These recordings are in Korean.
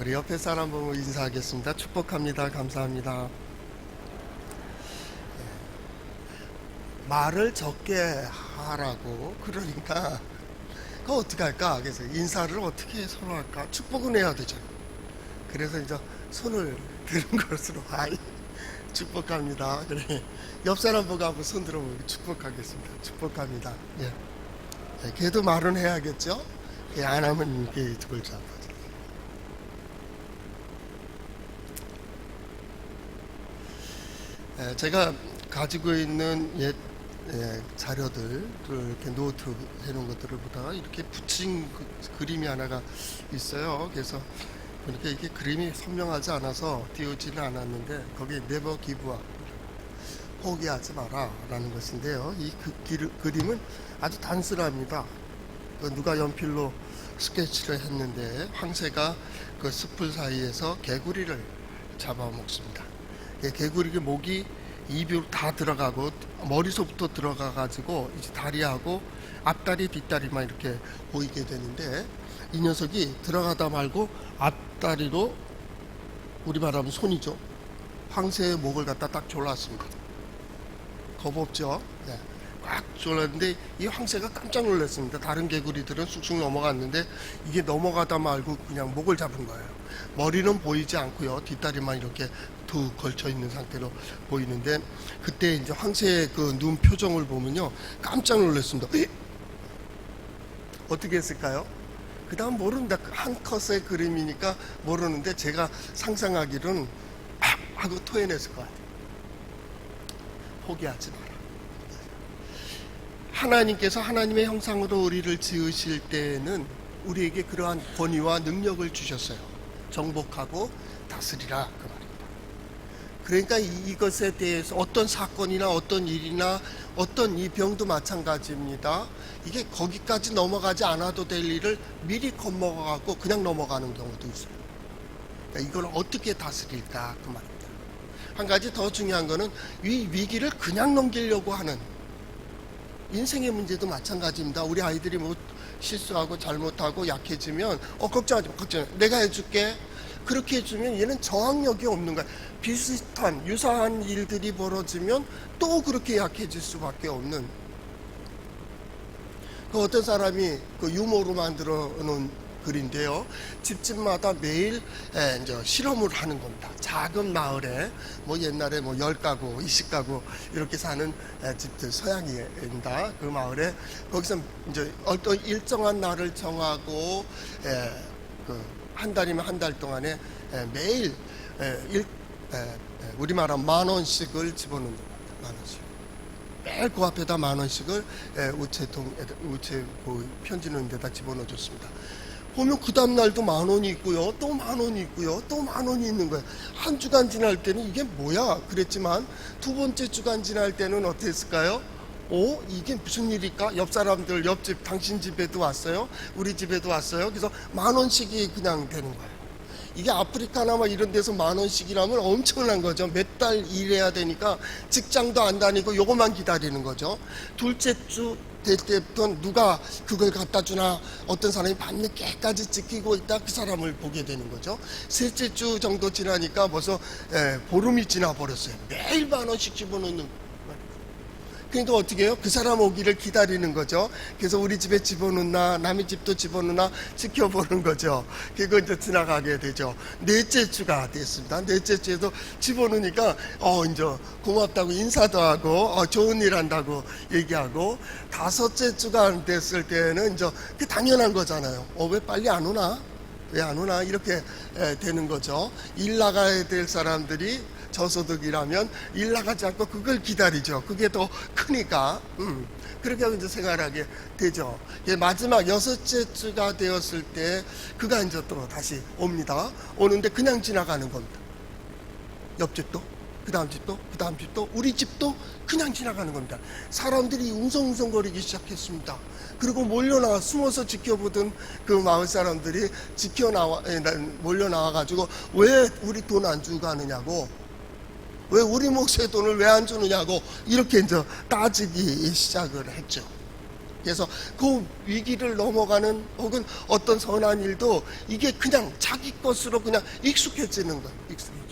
우리 옆에 사람 보고 인사하겠습니다. 축복합니다. 감사합니다. 말을 적게 하라고 그러니까 그거 어떻게 할까? 그래서 인사를 어떻게 서로 할까? 축복은 해야 되죠. 그래서 이제 손을 드는 것으로 아이 축복합니다. 그래 옆 사람 보고 한번 손 들어보고 축복하겠습니다. 축복합니다. 예. 걔도 말은 해야겠죠. 안 하면 이게 골치 아파져. 제가 가지고 있는 옛 자료들 이렇게 노트 해놓은 것들을 보다가 이렇게 붙인 그림이 하나가 있어요. 그래서 보니까 이게 그림이 선명하지 않아서 띄우지는 않았는데 거기에 never give up, 포기하지 마라 라는 것인데요. 이 그림은 아주 단순합니다. 누가 연필로 스케치를 했는데 황새가 그 숲을 사이에서 개구리를 잡아먹습니다. 개구리 목이 입으로 다 들어가고 머리서부터 들어가 가지고 이제 다리하고 앞다리 뒷다리만 이렇게 보이게 되는데 이 녀석이 들어가다 말고 앞다리로, 우리 말하면 손이죠, 황새의 목을 갖다 딱 졸랐습니다. 겁 없죠? 네. 꽉 졸랐는데 이 황새가 깜짝 놀랐습니다. 다른 개구리들은 쑥쑥 넘어갔는데 이게 넘어가다 말고 그냥 목을 잡은 거예요. 머리는 보이지 않고요, 뒷다리만 이렇게 툭 걸쳐 있는 상태로 보이는데 그때 이제 황새의 그 눈 표정을 보면요 깜짝 놀랐습니다. 어떻게 했을까요? 그 다음 모른다. 한 컷의 그림이니까 모르는데 제가 상상하기로는 하고 토해냈을 것 같아요. 포기하지 마라. 하나님께서 하나님의 형상으로 우리를 지으실 때는 우리에게 그러한 권위와 능력을 주셨어요. 정복하고 다스리라 그 말입니다. 그러니까 이것에 대해서 어떤 사건이나 어떤 일이나 어떤 이 병도 마찬가지입니다. 이게 거기까지 넘어가지 않아도 될 일을 미리 겁먹어갖고 그냥 넘어가는 경우도 있어요. 그러니까 이걸 어떻게 다스릴까 그 말입니다. 한 가지 더 중요한 거는 이 위기를 그냥 넘기려고 하는, 인생의 문제도 마찬가지입니다. 우리 아이들이 뭐 실수하고 잘못하고 약해지면 걱정하지 마, 걱정, 내가 해줄게. 그렇게 해주면 얘는 저항력이 없는 거야. 비슷한 유사한 일들이 벌어지면 또 그렇게 약해질 수밖에 없는. 그 어떤 사람이 그 유머로 만들어 놓은 글인데요. 집집마다 매일 이제 실험을 하는 겁니다. 작은 마을에 뭐 옛날에 뭐 10가구, 20가구 이렇게 사는 집들, 서양입니다. 그 마을에 거기서 이제 어떤 일정한 날을 정하고 그 한 달이면 한 달 동안에 매일 우리 말하면 10,000원씩을 집어넣는 겁니다. 10,000원씩. 매일 그 앞에다 10,000원씩을 우체 편지 넣는 데다 집어넣어 줬습니다. 보면 그 다음날도 10,000원이 있고요, 또 10,000원이 있고요, 또 10,000원이 있는 거예요. 한 주간 지날 때는 이게 뭐야 그랬지만 두 번째 주간 지날 때는 어땠을까요? 이게 무슨 일일까? 옆 사람들, 옆집, 당신 집에도 왔어요, 우리 집에도 왔어요. 그래서 10,000원씩이 그냥 되는 거예요. 이게 아프리카나 막 이런 데서 10,000원씩이라면 엄청난 거죠. 몇 달 일해야 되니까 직장도 안 다니고 요것만 기다리는 거죠. 둘째 주 될 때부터 누가 그걸 갖다 주나, 어떤 사람이 밤늦게까지 지키고 있다, 그 사람을 보게 되는 거죠. 셋째 주 정도 지나니까 벌써 보름이 지나 버렸어요. 매일 10,000원씩 집어넣는. 그러니까 어떻게 해요? 그 사람 오기를 기다리는 거죠. 그래서 우리 집에 집어넣나, 남의 집도 집어넣나 지켜보는 거죠. 그리고 이제 지나가게 되죠. 넷째 주가 됐습니다. 넷째 주에도 집어넣으니까 이제 고맙다고 인사도 하고 좋은 일 한다고 얘기하고, 다섯째 주가 됐을 때는 이제 그 당연한 거잖아요. 왜 빨리 안 오나? 왜 안 오나? 이렇게 되는 거죠. 일 나가야 될 사람들이 저소득이라면 일 나가지 않고 그걸 기다리죠. 그게 더 크니까. 그렇게 이제 생활하게 되죠. 마지막 여섯째 주가 되었을 때 그가 이제 또 다시 옵니다. 오는데 그냥 지나가는 겁니다. 옆집도, 그 다음 집도, 그 다음 집도, 우리 집도 그냥 지나가는 겁니다. 사람들이 웅성웅성거리기 시작했습니다. 그리고 몰려나와, 숨어서 지켜보던 그 마을 사람들이 몰려 나와가지고 왜 우리 돈 안 주고 가느냐고, 왜 우리 몫의 돈을 왜 안 주느냐고 이렇게 이제 따지기 시작을 했죠. 그래서 그 위기를 넘어가는 혹은 어떤 선한 일도 이게 그냥 자기 것으로 그냥 익숙해지는 거예요. 익숙해지는.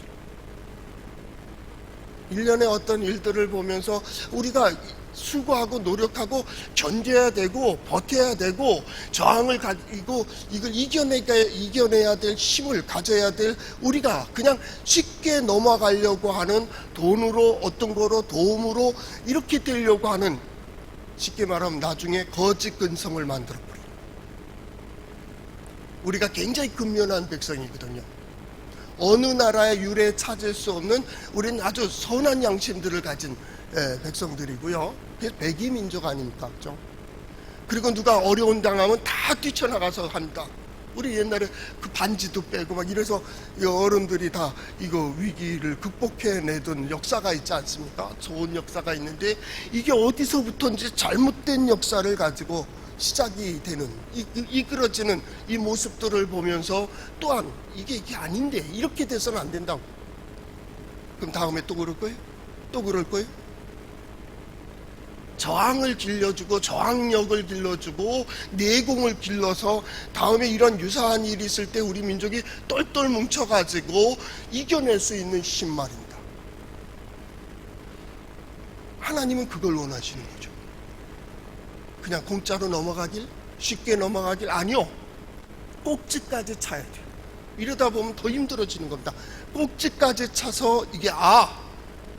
1년의 어떤 일들을 보면서 우리가 수고하고 노력하고 견뎌야 되고 버텨야 되고 저항을 가지고 이걸 이겨내야 될 힘을 가져야 될 우리가 그냥 쉽게 넘어가려고 하는 돈으로 어떤 거로 도움으로 이렇게 되려고 하는 쉽게 말하면 나중에 거짓 근성을 만들어버려요. 우리가 굉장히 근면한 백성이거든요. 어느 나라의 유래에 찾을 수 없는 우리는 아주 선한 양심들을 가진 백성들이고요. 그래서 백이민족 아닙니까? 그렇죠? 그리고 누가 어려운 당하면 다 뛰쳐나가서 한다. 우리 옛날에 그 반지도 빼고 막 이래서 어른들이 다 이거 위기를 극복해내던 역사가 있지 않습니까? 좋은 역사가 있는데 이게 어디서부터인지 잘못된 역사를 가지고 시작이 되는 이끌어지는 이 모습들을 보면서 또한 이게 아닌데 이렇게 돼서는 안 된다고. 그럼 다음에 또 그럴 거예요? 또 그럴 거예요? 저항을 길러주고 저항력을 길러주고 내공을 길러서 다음에 이런 유사한 일이 있을 때 우리 민족이 똘똘 뭉쳐가지고 이겨낼 수 있는 힘 말입니다. 하나님은 그걸 원하시는 거죠. 그냥 공짜로 넘어가길, 쉽게 넘어가길, 아니요. 꼭지까지 차야 돼요. 이러다 보면 더 힘들어지는 겁니다. 꼭지까지 차서 이게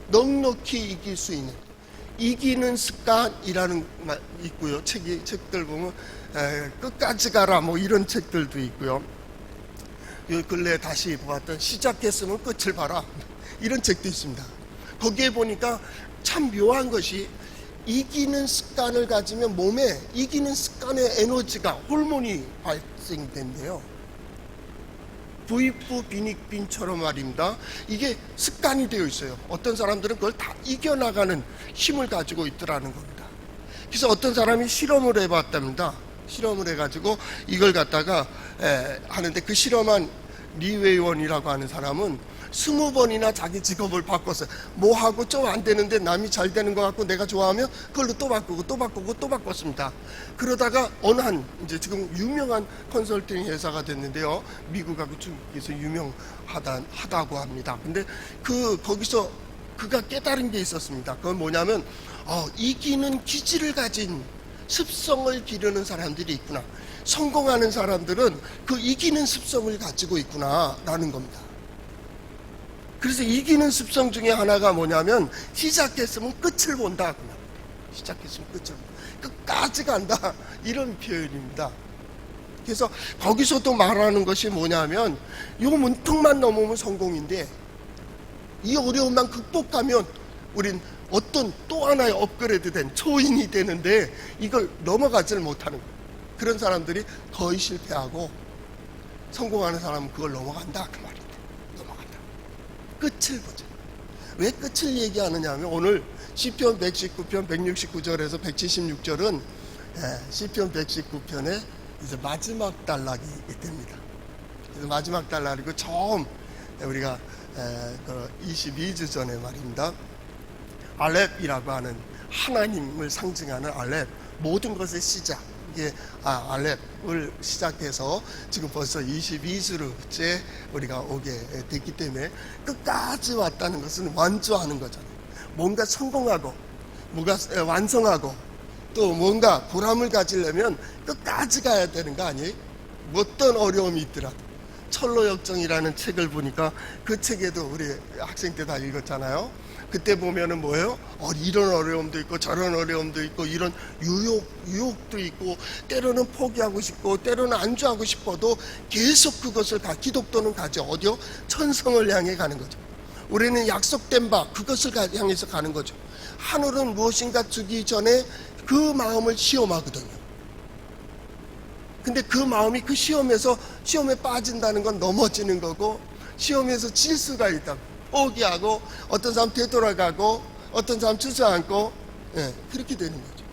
넉넉히 이길 수 있는 이기는 습관이라는 말 있고요. 책들 보면 끝까지 가라 뭐 이런 책들도 있고요. 요 근래 다시 보았던 시작했으면 끝을 봐라 이런 책도 있습니다. 거기에 보니까 참 묘한 것이 이기는 습관을 가지면 몸에 이기는 습관의 에너지가 호르몬이 발생된대요. 부익부 빈익빈처럼 말입니다. 이게 습관이 되어 있어요. 어떤 사람들은 그걸 다 이겨나가는 힘을 가지고 있더라는 겁니다. 그래서 어떤 사람이 실험을 해봤답니다. 실험을 해가지고 이걸 갖다가 하는데 그 실험한 리웨이원이라고 하는 사람은 20번이나 자기 직업을 바꿨어요. 뭐 하고 좀 안 되는데 남이 잘 되는 것 같고 내가 좋아하면 그걸로 또 바꾸고 또 바꾸고 또 바꿨습니다. 그러다가 어느 한 이제 지금 유명한 컨설팅 회사가 됐는데요. 미국하고 중국에서 유명하다고 합니다. 근데 거기서 그가 깨달은 게 있었습니다. 그건 뭐냐면 이기는 기질을 가진 습성을 기르는 사람들이 있구나. 성공하는 사람들은 그 이기는 습성을 가지고 있구나라는 겁니다. 그래서 이기는 습성 중에 하나가 뭐냐면 시작했으면 끝을 본다. 시작했으면 끝까지 간다. 이런 표현입니다. 그래서 거기서도 말하는 것이 뭐냐면 요 문턱만 넘으면 성공인데 이 어려움만 극복하면 우린 어떤 또 하나의 업그레이드된 초인이 되는데 이걸 넘어가지를 못하는 거예요. 그런 사람들이 거의 실패하고 성공하는 사람은 그걸 넘어간다 그 말입니다. 넘어간다. 끝을 보자. 왜 끝을 얘기하느냐 하면 오늘 시편 119편 169절에서 176절은 시편 119편의 이제 마지막 단락이 됩니다. 그래서 마지막 단락이고 처음 우리가 그 22주 전에 말입니다. 알렙이라고 하는 하나님을 상징하는 알렙, 모든 것의 시작. 이게 알렙을 시작해서 지금 벌써 22주째 우리가 오게 됐기 때문에 끝까지 왔다는 것은 완주하는 거잖아요. 뭔가 성공하고 뭔가 완성하고 또 뭔가 보람을 가지려면 끝까지 가야 되는 거 아니에요? 어떤 어려움이 있더라도. 철로역정이라는 책을 보니까 그 책에도 우리 학생 때 다 읽었잖아요. 그때 보면은 뭐예요? 이런 어려움도 있고 저런 어려움도 있고 이런 유혹도 있고 때로는 포기하고 싶고 때로는 안주하고 싶어도 계속 그것을 기독도는 가죠. 어디요? 천성을 향해 가는 거죠. 우리는 약속된 바 그것을 향해서 가는 거죠. 하늘은 무엇인가 주기 전에 그 마음을 시험하거든요. 근데 그 마음이 그 시험에 빠진다는 건 넘어지는 거고 시험에서 질 수가 있다. 포기하고 어떤 사람 되돌아가고 어떤 사람 주저앉고 그렇게 되는 거죠.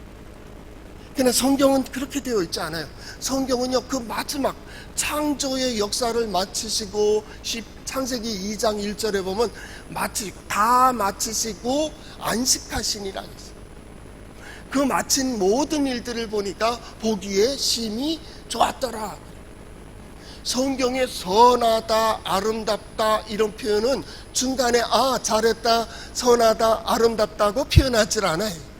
그러나 성경은 그렇게 되어 있지 않아요. 성경은요 그 마지막 창조의 역사를 마치시고 창세기 2장 1절에 보면 다 마치시고 안식하시니라 했어요. 그 마친 모든 일들을 보니까 보기에 심히 좋았더라. 성경에 선하다, 아름답다 이런 표현은 중간에 잘했다, 선하다, 아름답다고 표현하지 않아요.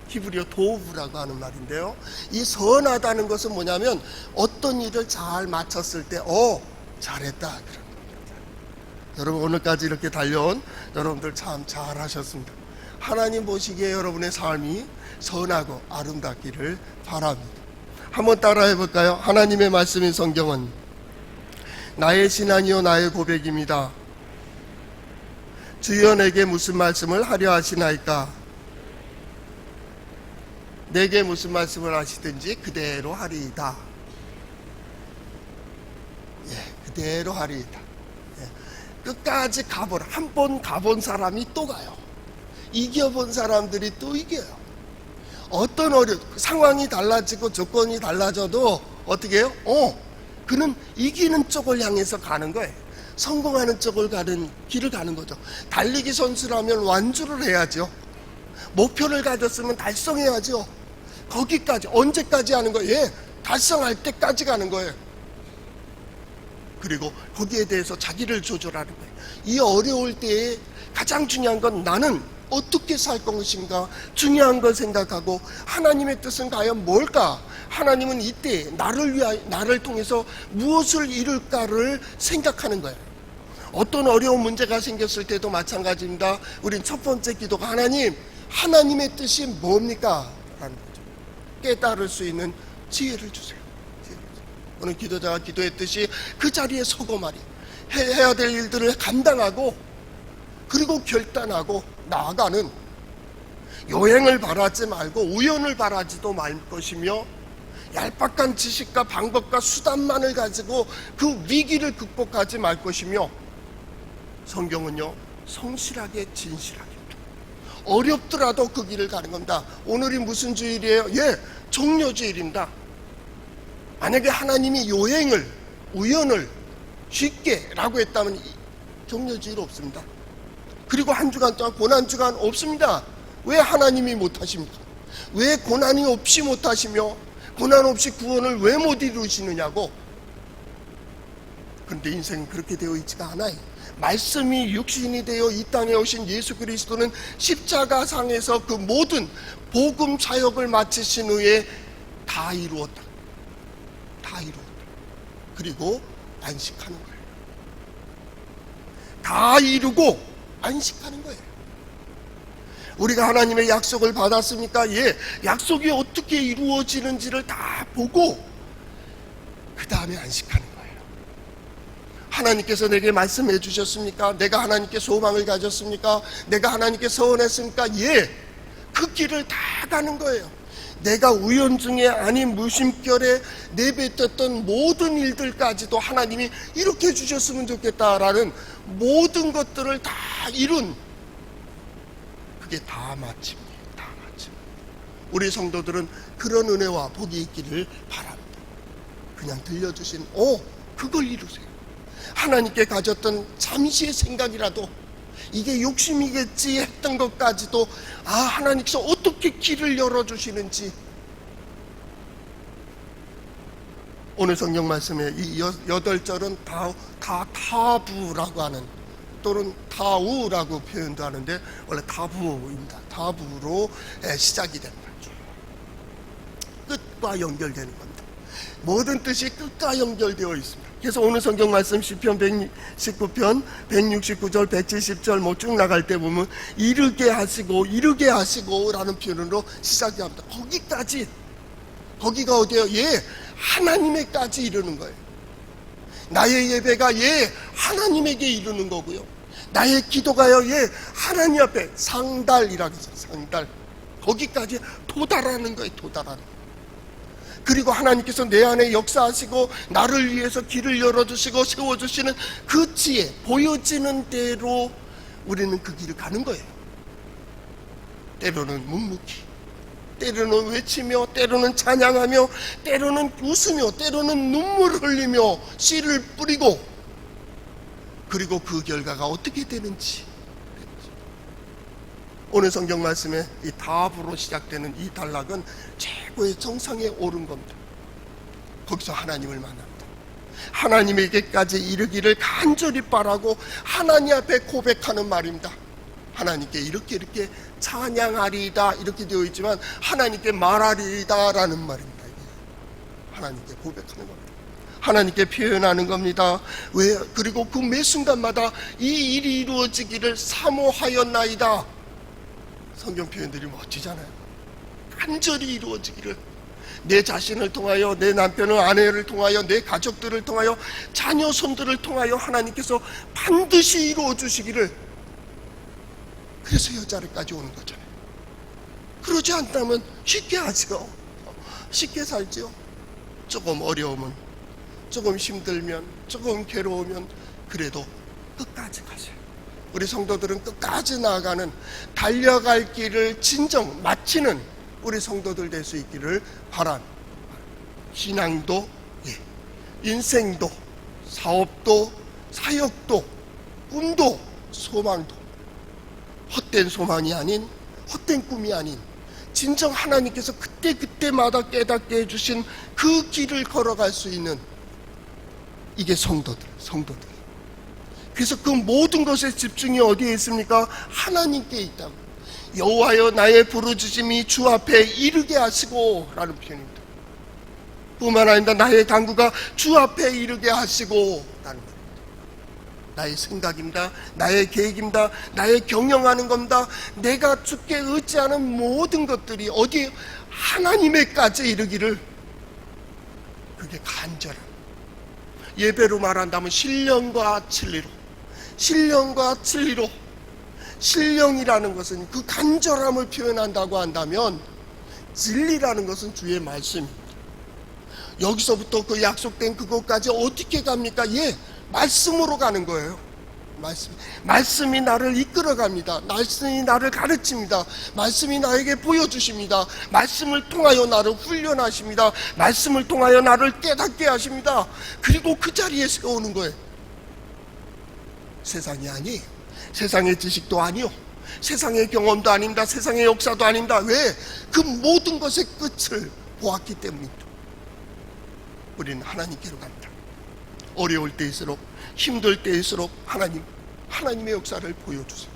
히브리어 도브라고 하는 말인데요, 이 선하다는 것은 뭐냐면 어떤 일을 잘 마쳤을 때 잘했다 그런 겁니다. 여러분, 오늘까지 이렇게 달려온 여러분들 참 잘하셨습니다. 하나님 보시기에 여러분의 삶이 선하고 아름답기를 바랍니다. 한번 따라해 볼까요? 하나님의 말씀인 성경은 나의 신앙이요 나의 고백입니다. 주여 내게 무슨 말씀을 하려 하시나이까? 내게 무슨 말씀을 하시든지 그대로 하리이다. 그대로 하리이다. 끝까지 가보라. 한 번 가본 사람이 또 가요. 이겨본 사람들이 또 이겨요. 어떤 상황이 달라지고 조건이 달라져도 어떻게 해요? 그는 이기는 쪽을 향해서 가는 거예요. 성공하는 쪽을 가는 길을 가는 거죠. 달리기 선수라면 완주를 해야죠. 목표를 가졌으면 달성해야죠. 거기까지 언제까지 하는 거예요? 달성할 때까지 가는 거예요. 그리고 거기에 대해서 자기를 조절하는 거예요. 이 어려울 때에 가장 중요한 건 나는 어떻게 살 것인가 중요한 걸 생각하고 하나님의 뜻은 과연 뭘까? 하나님은 이때 나를 통해서 무엇을 이룰까를 생각하는 거예요. 어떤 어려운 문제가 생겼을 때도 마찬가지입니다. 우린 첫 번째 기도가 하나님의 뜻이 뭡니까? 라는 거죠. 깨달을 수 있는 지혜를 주세요. 오늘 기도자가 기도했듯이 그 자리에 서고 말이에요. 해야 될 일들을 감당하고 그리고 결단하고 나아가는, 요행을 바라지 말고 우연을 바라지도 말 것이며 얄팍한 지식과 방법과 수단만을 가지고 그 위기를 극복하지 말 것이며, 성경은요 성실하게 진실하게 어렵더라도 그 길을 가는 겁니다. 오늘이 무슨 주일이에요? 종료주일입니다. 만약에 하나님이 요행을 우연을 쉽게 라고 했다면 종료주일 없습니다. 그리고 한 주간 동안 고난주간 없습니다. 왜 하나님이 못하십니까? 왜 고난이 없이 못하시며 고난 없이 구원을 왜 못 이루시느냐고. 그런데 인생은 그렇게 되어 있지가 않아요. 말씀이 육신이 되어 이 땅에 오신 예수 그리스도는 십자가상에서 그 모든 복음 사역을 마치신 후에 다 이루었다. 다 이루었다. 그리고 안식하는 거예요. 다 이루고 안식하는 거예요. 우리가 하나님의 약속을 받았습니까? 약속이 어떻게 이루어지는지를 다 보고 그 다음에 안식하는 거예요. 하나님께서 내게 말씀해 주셨습니까? 내가 하나님께 소망을 가졌습니까? 내가 하나님께 서원했습니까? 그 길을 다 가는 거예요. 내가 우연중에 아닌 무심결에 내뱉었던 모든 일들까지도 하나님이 이렇게 해주셨으면 좋겠다라는 모든 것들을 다 이룬, 그게 다 마침이에요. 다 마침. 우리 성도들은 그런 은혜와 복이 있기를 바랍니다. 그냥 들려주신 그걸 이루세요. 하나님께 가졌던 잠시의 생각이라도 이게 욕심이겠지 했던 것까지도 하나님께서 어떻게 길을 열어주시는지. 오늘 성경 말씀에 이 8절은 다 타부라고 하는, 또는 타우라고 표현도 하는데 원래 타부입니다. 타부로 시작이 되는 거죠. 끝과 연결되는 겁니다. 모든 뜻이 끝과 연결되어 있습니다. 그래서 오늘 성경 말씀 시편 119편 169절 170절 쭉 나갈 때 보면 이르게 하시고 라는 표현으로 시작이 합니다. 거기가 어디예요? 하나님에까지 이르는 거예요. 나의 예배가 하나님에게 이르는 거고요. 나의 기도가요 하나님 앞에 상달이라고 해서 상달, 거기까지 도달하는 거예요. 도달하는 거예요. 그리고 하나님께서 내 안에 역사하시고 나를 위해서 길을 열어주시고 세워주시는 그 지혜, 보여지는 대로 우리는 그 길을 가는 거예요. 때로는 묵묵히, 때로는 외치며, 때로는 찬양하며, 때로는 웃으며, 때로는 눈물을 흘리며 씨를 뿌리고, 그리고 그 결과가 어떻게 되는지 오늘 성경 말씀에 이 다합으로 시작되는 이 단락은 최고의 정상에 오른 겁니다. 거기서 하나님을 만납니다. 하나님에게까지 이르기를 간절히 바라고 하나님 앞에 고백하는 말입니다. 하나님께 이렇게 찬양하리이다 이렇게 되어 있지만 하나님께 말하리이다 라는 말입니다. 하나님께 고백하는 겁니다. 하나님께 표현하는 겁니다. 왜? 그리고 그 매 순간마다 이 일이 이루어지기를 사모하였나이다. 성경 표현들이 멋지잖아요. 간절히 이루어지기를, 내 자신을 통하여, 내 남편을, 아내를 통하여, 내 가족들을 통하여, 자녀 손들을 통하여 하나님께서 반드시 이루어 주시기를. 그래서 여자를까지 오는 거잖아요. 그러지 않다면 쉽게 하죠. 쉽게 살죠. 조금 어려우면, 조금 힘들면, 조금 괴로우면 그래도 끝까지 가세요. 우리 성도들은 끝까지 나아가는, 달려갈 길을 진정 마치는 우리 성도들 될 수 있기를 바랍니다. 신앙도, 인생도, 사업도, 사역도, 꿈도, 소망도 헛된 소망이 아닌, 헛된 꿈이 아닌 진정 하나님께서 그때마다 깨닫게 해주신 그 길을 걸어갈 수 있는, 이게 성도들. 그래서 그 모든 것의 집중이 어디에 있습니까? 하나님께 있다고. 여호와여 나의 부르짖음이 주 앞에 이르게 하시고 라는 표현입니다. 뿐만 아니라 나의 간구가 주 앞에 이르게 하시고 라는 말입니다. 나의 생각입니다. 나의 계획입니다. 나의 경영하는 겁니다. 내가 주께 의지하는 모든 것들이 어디 하나님에까지 이르기를, 그게 간절함. 예배로 말한다면 신령과 진리로, 신령과 진리로. 신령이라는 것은 그 간절함을 표현한다고 한다면, 진리라는 것은 주의 말씀입니다. 여기서부터 그 약속된 그곳까지 어떻게 갑니까? 말씀으로 가는 거예요. 말씀이 나를 이끌어갑니다. 말씀이 나를 가르칩니다. 말씀이 나에게 보여주십니다. 말씀을 통하여 나를 훈련하십니다. 말씀을 통하여 나를 깨닫게 하십니다. 그리고 그 자리에 세우는 거예요. 세상이 아니에요. 세상의 지식도 아니요, 세상의 경험도 아닙니다. 세상의 역사도 아닙니다. 왜? 그 모든 것의 끝을 보았기 때문입니다. 우리는 하나님께로 갑니다. 어려울 때일수록, 힘들 때일수록 하나님의 역사를 보여주세요.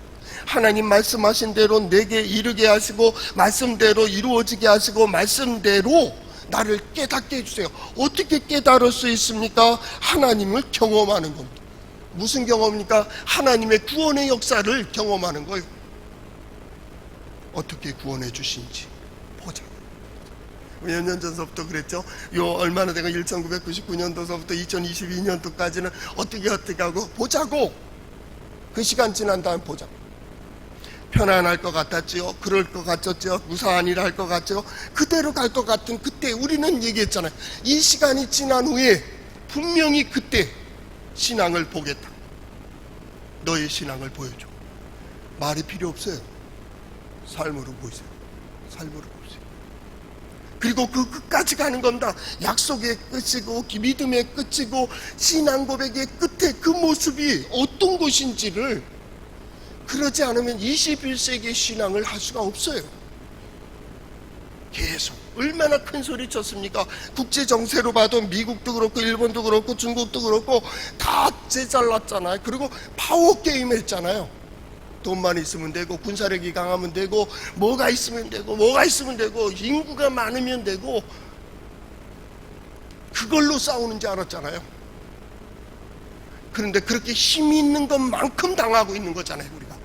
하나님 말씀하신 대로 내게 이르게 하시고, 말씀대로 이루어지게 하시고, 말씀대로 나를 깨닫게 해주세요. 어떻게 깨달을 수 있습니까? 하나님을 경험하는 겁니다. 무슨 경험입니까? 하나님의 구원의 역사를 경험하는 거예요. 어떻게 구원해 주신지 보자. 몇 년 전서부터 그랬죠. 얼마나 내가 1999년도서부터 2022년도까지는 어떻게 하고 보자고. 그 시간 지난 다음 보자. 편안할 것 같았지요. 그럴 것 같았죠. 무사한이라 할 것 같죠. 그대로 갈 것 같은 그때 우리는 얘기했잖아요. 이 시간이 지난 후에 분명히 그때 신앙을 보겠다. 너의 신앙을 보여줘. 말이 필요 없어요. 삶으로 보이세요. 삶으로 보세요. 그리고 그 끝까지 가는 겁니다. 약속의 끝이고, 믿음의 끝이고, 신앙 고백의 끝에 그 모습이 어떤 것인지를, 그러지 않으면 21세기 신앙을 할 수가 없어요. 계속 얼마나 큰 소리 쳤습니까? 국제 정세로 봐도 미국도 그렇고, 일본도 그렇고, 중국도 그렇고 다 재잘랐잖아요. 그리고 파워 게임 했잖아요. 돈만 있으면 되고, 군사력이 강하면 되고, 뭐가 있으면 되고, 인구가 많으면 되고, 그걸로 싸우는 줄 알았잖아요. 그런데 그렇게 힘이 있는 것만큼 당하고 있는 거잖아요, 우리가.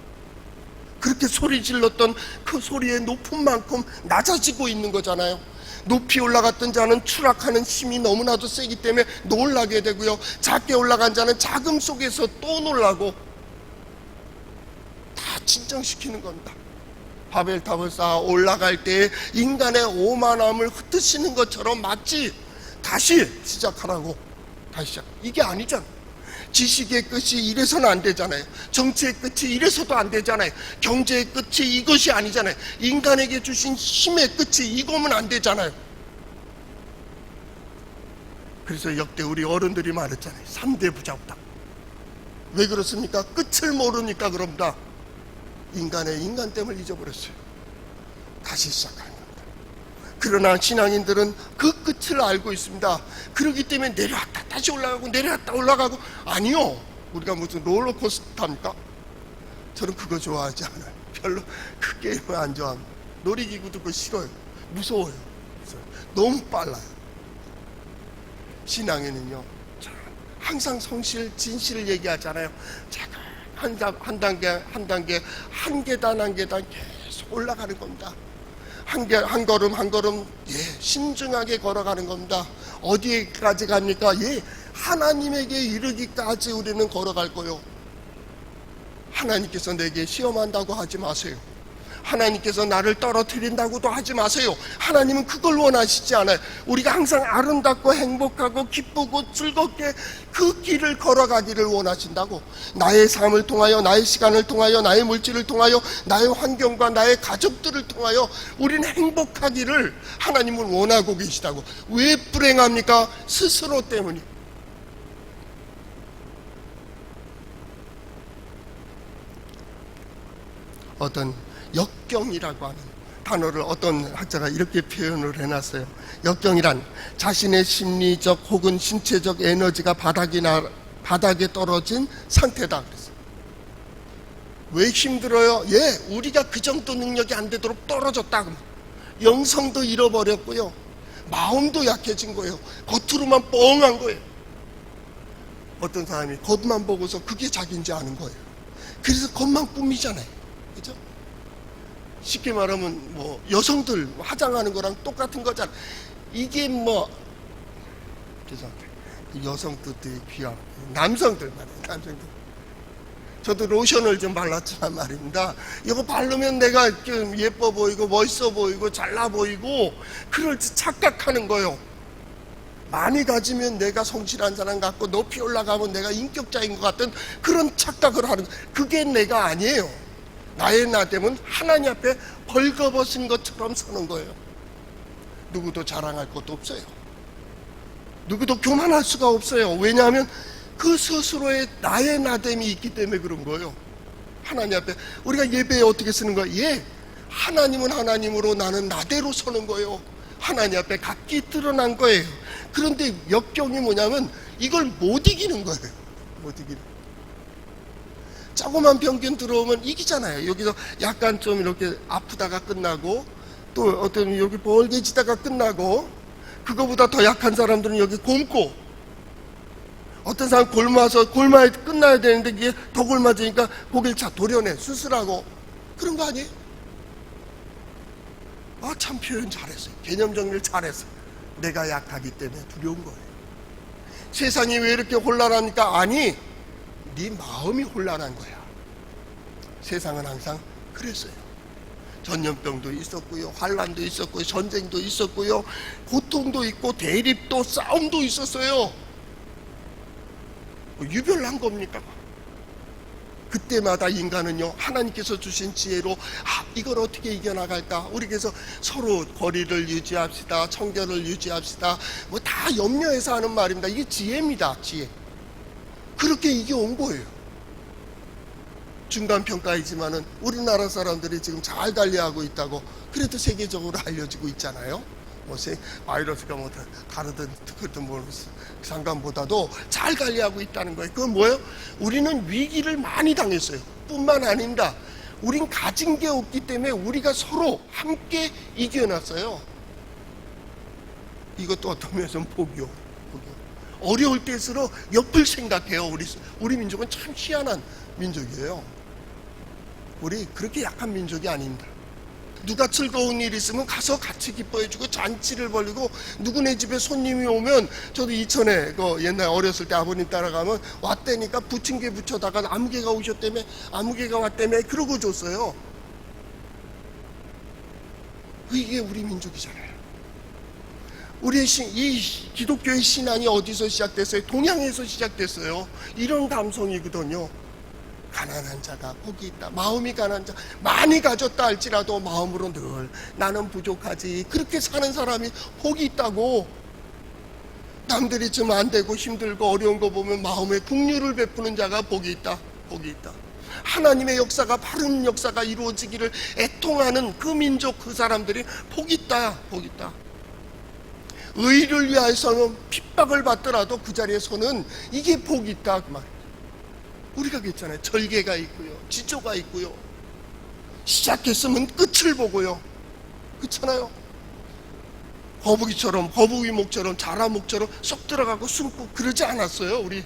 그렇게 소리 질렀던 그 소리의 높음만큼 낮아지고 있는 거잖아요. 높이 올라갔던 자는 추락하는 힘이 너무나도 세기 때문에 놀라게 되고요, 작게 올라간 자는 자금 속에서 또 놀라고, 다 진정시키는 겁니다. 바벨탑을 쌓아 올라갈 때 인간의 오만함을 흩으시는 것처럼 마치 다시 시작하라고. 다시 시작. 이게 아니잖아. 지식의 끝이 이래서는 안 되잖아요. 정치의 끝이 이래서도 안 되잖아요. 경제의 끝이 이것이 아니잖아요. 인간에게 주신 힘의 끝이 이거면 안 되잖아요. 그래서 역대 우리 어른들이 말했잖아요. 3대 부자다. 왜 그렇습니까? 끝을 모르니까 그럽니다. 인간의 인간됨을 잊어버렸어요. 다시 시작하는 겁니다. 그러나 신앙인들은 그 끝을 알고 있습니다. 그렇기 때문에 내려왔다 다시 올라가고 내려왔다 올라가고. 아니요, 우리가 무슨 롤러코스터입니까? 저는 그거 좋아하지 않아요. 별로 그 게임을 안 좋아합니다. 놀이기구도 그거 싫어요. 무서워요. 너무 빨라요. 신앙에는요 항상 성실 진실을 얘기하잖아요. 제가 한 단계 한 계단 계속 올라가는 겁니다. 한 걸음 한 걸음 신중하게 걸어가는 겁니다. 어디까지 갑니까? 하나님에게 이르기까지 우리는 걸어갈 거요. 하나님께서 내게 시험한다고 하지 마세요. 하나님께서 나를 떨어뜨린다고도 하지 마세요. 하나님은 그걸 원하시지 않아요. 우리가 항상 아름답고 행복하고 기쁘고 즐겁게 그 길을 걸어가기를 원하신다고. 나의 삶을 통하여, 나의 시간을 통하여, 나의 물질을 통하여, 나의 환경과 나의 가족들을 통하여 우리는 행복하기를 하나님은 원하고 계시다고. 왜 불행합니까? 스스로 때문이. 어떤 역경이라고 하는 단어를 어떤 학자가 이렇게 표현을 해놨어요. 역경이란 자신의 심리적 혹은 신체적 에너지가 바닥에 떨어진 상태다 그랬어요. 왜 힘들어요? 우리가 그 정도 능력이 안 되도록 떨어졌다. 영성도 잃어버렸고요, 마음도 약해진 거예요. 겉으로만 뻥한 거예요. 어떤 사람이 겉만 보고서 그게 자기인지 아는 거예요. 그래서 겉만 꾸미잖아요. 그죠? 쉽게 말하면 뭐 여성들 화장하는 거랑 똑같은 거잖아. 이게 죄송합니다. 여성들이 귀한 남성들 말이에요. 남성들. 저도 로션을 좀 발랐지만 말입니다. 이거 바르면 내가 좀 예뻐 보이고 멋있어 보이고 잘나 보이고 그럴 때 착각하는 거예요. 많이 가지면 내가 성실한 사람 같고 높이 올라가면 내가 인격자인 것 같은 그런 착각을 하는 거예요. 그게 내가 아니에요. 나의 나됨은 하나님 앞에 벌거벗은 것처럼 서는 거예요. 누구도 자랑할 것도 없어요. 누구도 교만할 수가 없어요. 왜냐하면 그 스스로의 나의 나됨이 있기 때문에 그런 거예요. 하나님 앞에 우리가 예배에 어떻게 쓰는 거예요? 하나님은 하나님으로 나는 나대로 서는 거예요. 하나님 앞에 각기 드러난 거예요. 그런데 역경이 뭐냐면 이걸 못 이기는 거예요. 못 이기는 거예요. 조그만 병균 들어오면 이기잖아요. 여기서 약간 좀 이렇게 아프다가 끝나고, 또 어떤 여기 벌개지다가 끝나고, 그거보다 더 약한 사람들은 여기 곪고, 어떤 사람 골마에 끝나야 되는데 이게 더 골마지니까 고개를 도려내 수술하고. 그런 거 아니에요? 참 표현 잘했어요. 개념 정리를 잘했어요. 내가 약하기 때문에 두려운 거예요. 세상이 왜 이렇게 혼란합니까? 아니, 네 마음이 혼란한 거야. 세상은 항상 그랬어요. 전염병도 있었고요, 환란도 있었고요, 전쟁도 있었고요, 고통도 있고 대립도 싸움도 있었어요. 유별난 겁니까? 그때마다 인간은요, 하나님께서 주신 지혜로 이걸 어떻게 이겨나갈까? 우리 그래서 서로 거리를 유지합시다, 청결을 유지합시다, 뭐 다 염려해서 하는 말입니다. 이게 지혜입니다. 지혜. 그렇게 이겨온 거예요. 중간평가이지만은 우리나라 사람들이 지금 잘 관리하고 있다고 그래도 세계적으로 알려지고 있잖아요. 바이러스가 다르든 그것도 상관보다도 잘 관리하고 있다는 거예요. 그건 뭐예요? 우리는 위기를 많이 당했어요. 뿐만 아닙니다. 우린 가진 게 없기 때문에 우리가 서로 함께 이겨놨어요. 이것도 어떤 면에서는 복이요. 어려울 때일수록 옆을 생각해요. 우리 민족은 참 희한한 민족이에요. 우리 그렇게 약한 민족이 아닙니다. 누가 즐거운 일 있으면 가서 같이 기뻐해주고 잔치를 벌이고, 누구네 집에 손님이 오면, 저도 이천에 옛날 어렸을 때 아버님 따라가면 왔다니까 부침개 붙여다가 아무개가 오셨다며, 아무개가 왔다며 그러고 줬어요. 이게 우리 민족이잖아요. 우리의 이 기독교의 신앙이 어디서 시작됐어요? 동양에서 시작됐어요. 이런 감성이거든요. 가난한 자가 복이 있다. 마음이 가난한 자, 많이 가졌다 할지라도 마음으로 늘 나는 부족하지, 그렇게 사는 사람이 복이 있다고. 남들이 좀 안 되고 힘들고 어려운 거 보면 마음에 긍휼을 베푸는 자가 복이 있다. 복이 있다. 하나님의 역사가, 바른 역사가 이루어지기를 애통하는 그 민족, 그 사람들이 복 있다, 복 있다. 의를 위하여서는 핍박을 받더라도 그 자리에 서는 이게 복 있다 그 말. 우리가 그랬잖아요. 절개가 있고요, 지조가 있고요, 시작했으면 끝을 보고요, 그렇잖아요. 거북이처럼, 거북이 목처럼, 자라목처럼 쏙 들어가고 숨고 그러지 않았어요. 우리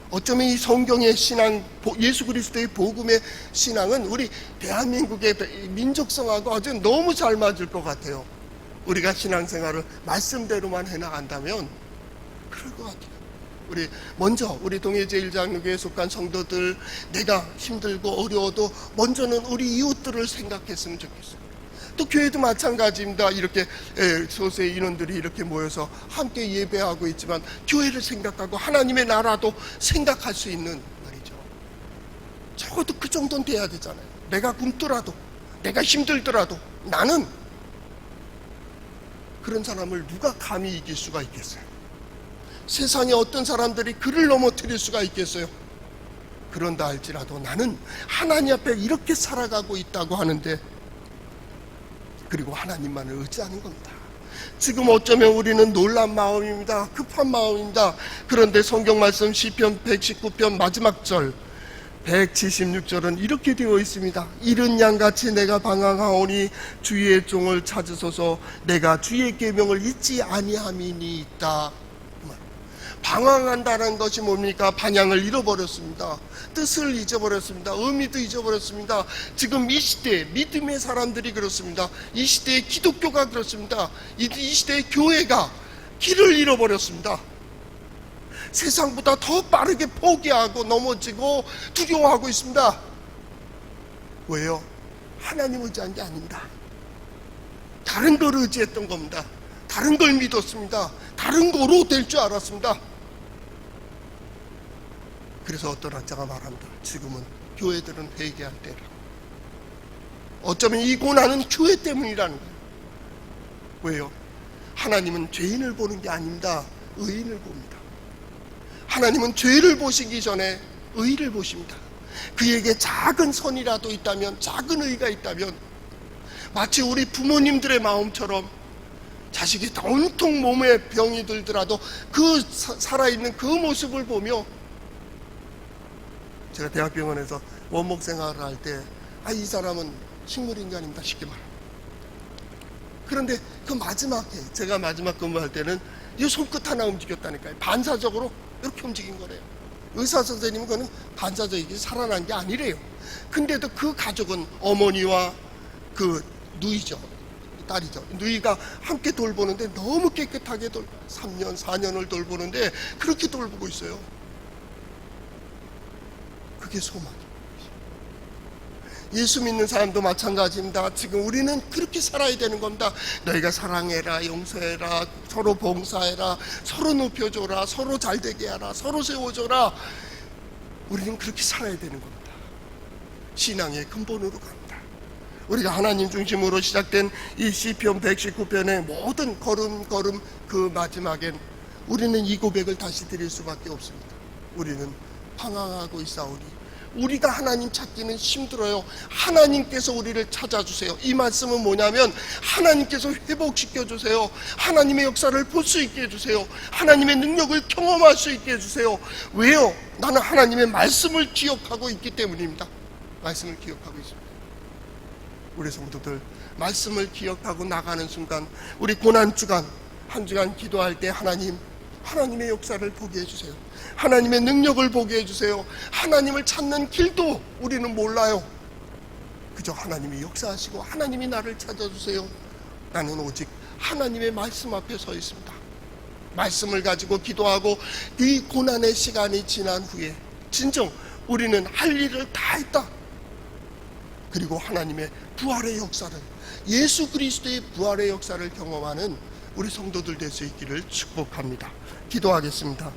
어쩌면 이 성경의 신앙, 예수 그리스도의 복음의 신앙은 우리 대한민국의 민족성하고 아주 너무 잘 맞을 것 같아요. 우리가 신앙생활을 말씀대로만 해나간다면 그럴 것 같아요. 우리 먼저 우리 동해제일장로교에 속한 성도들, 내가 힘들고 어려워도 먼저는 우리 이웃들을 생각했으면 좋겠어요. 또 교회도 마찬가지입니다. 이렇게 소수의 인원들이 이렇게 모여서 함께 예배하고 있지만 교회를 생각하고 하나님의 나라도 생각할 수 있는 말이죠. 적어도 그 정도는 돼야 되잖아요. 내가 굶더라도, 내가 힘들더라도 나는, 그런 사람을 누가 감히 이길 수가 있겠어요? 세상에 어떤 사람들이 그를 넘어뜨릴 수가 있겠어요? 그런다 할지라도 나는 하나님 앞에 이렇게 살아가고 있다고 하는데, 그리고 하나님만을 의지하는 겁니다. 지금 어쩌면 우리는 놀란 마음입니다. 급한 마음입니다. 그런데 성경 말씀 시편 119편 마지막 절 176절은 이렇게 되어 있습니다. 이른 양같이 내가 방황하오니 주의 종을 찾으소서. 내가 주의 계명을 잊지 아니함이니이다. 방황한다는 것이 뭡니까? 방향을 잃어버렸습니다. 뜻을 잊어버렸습니다. 의미도 잊어버렸습니다. 지금 이 시대 믿음의 사람들이 그렇습니다. 이 시대의 기독교가 그렇습니다. 이 시대의 교회가 길을 잃어버렸습니다. 세상보다 더 빠르게 포기하고 넘어지고 두려워하고 있습니다. 왜요? 하나님 의지한 게 아닙니다. 다른 걸 의지했던 겁니다. 다른 걸 믿었습니다. 다른 거로 될 줄 알았습니다. 그래서 어떤 학자가 말합니다. 지금은 교회들은 회개할 때라. 어쩌면 이 고난은 교회 때문이라는 거예요. 왜요? 하나님은 죄인을 보는 게 아닙니다. 의인을 봅니다. 하나님은 죄를 보시기 전에 의를 보십니다. 그에게 작은 선이라도 있다면, 작은 의가 있다면, 마치 우리 부모님들의 마음처럼 자식이 온통 몸에 병이 들더라도 그 살아있는 그 모습을 보며, 제가 대학병원에서 원목 생활을 할 때 이 사람은 식물인간입니다, 쉽게 말합니다. 그런데 그 마지막에, 제가 마지막 근무할 때는 이 손끝 하나 움직였다니까요. 반사적으로 이렇게 움직인 거래요. 의사 선생님은 그거는 반사적이게 살아난 게 아니래요. 근데도 그 가족은 어머니와 그 누이죠, 딸이죠, 누이가 함께 돌보는데 너무 깨끗하게 3년 4년을 돌보는데 그렇게 돌보고 있어요. 그게 소망이에요. 예수 믿는 사람도 마찬가지입니다. 지금 우리는 그렇게 살아야 되는 겁니다. 너희가 사랑해라, 용서해라, 서로 봉사해라, 서로 높여줘라, 서로 잘되게 하라, 서로 세워줘라. 우리는 그렇게 살아야 되는 겁니다. 신앙의 근본으로 갑니다. 우리가 하나님 중심으로 시작된 이 시편 119편의 모든 걸음 그 마지막엔 우리는 이 고백을 다시 드릴 수밖에 없습니다. 우리는 방황하고 있사오니 우리가 하나님 찾기는 힘들어요. 하나님께서 우리를 찾아주세요. 이 말씀은 뭐냐면 하나님께서 회복시켜주세요. 하나님의 역사를 볼 수 있게 해주세요. 하나님의 능력을 경험할 수 있게 해주세요. 왜요? 나는 하나님의 말씀을 기억하고 있기 때문입니다. 말씀을 기억하고 있습니다. 우리 성도들 말씀을 기억하고 나가는 순간, 우리 고난주간 한 주간 기도할 때 하나님의 역사를 보게 해주세요. 하나님의 능력을 보게 해주세요. 하나님을 찾는 길도 우리는 몰라요. 그저 하나님이 역사하시고 하나님이 나를 찾아주세요. 나는 오직 하나님의 말씀 앞에 서 있습니다. 말씀을 가지고 기도하고 이 고난의 시간이 지난 후에 진정 우리는 할 일을 다 했다. 그리고 하나님의 부활의 역사를, 예수 그리스도의 부활의 역사를 경험하는 우리 성도들 될 수 있기를 축복합니다. 기도하겠습니다.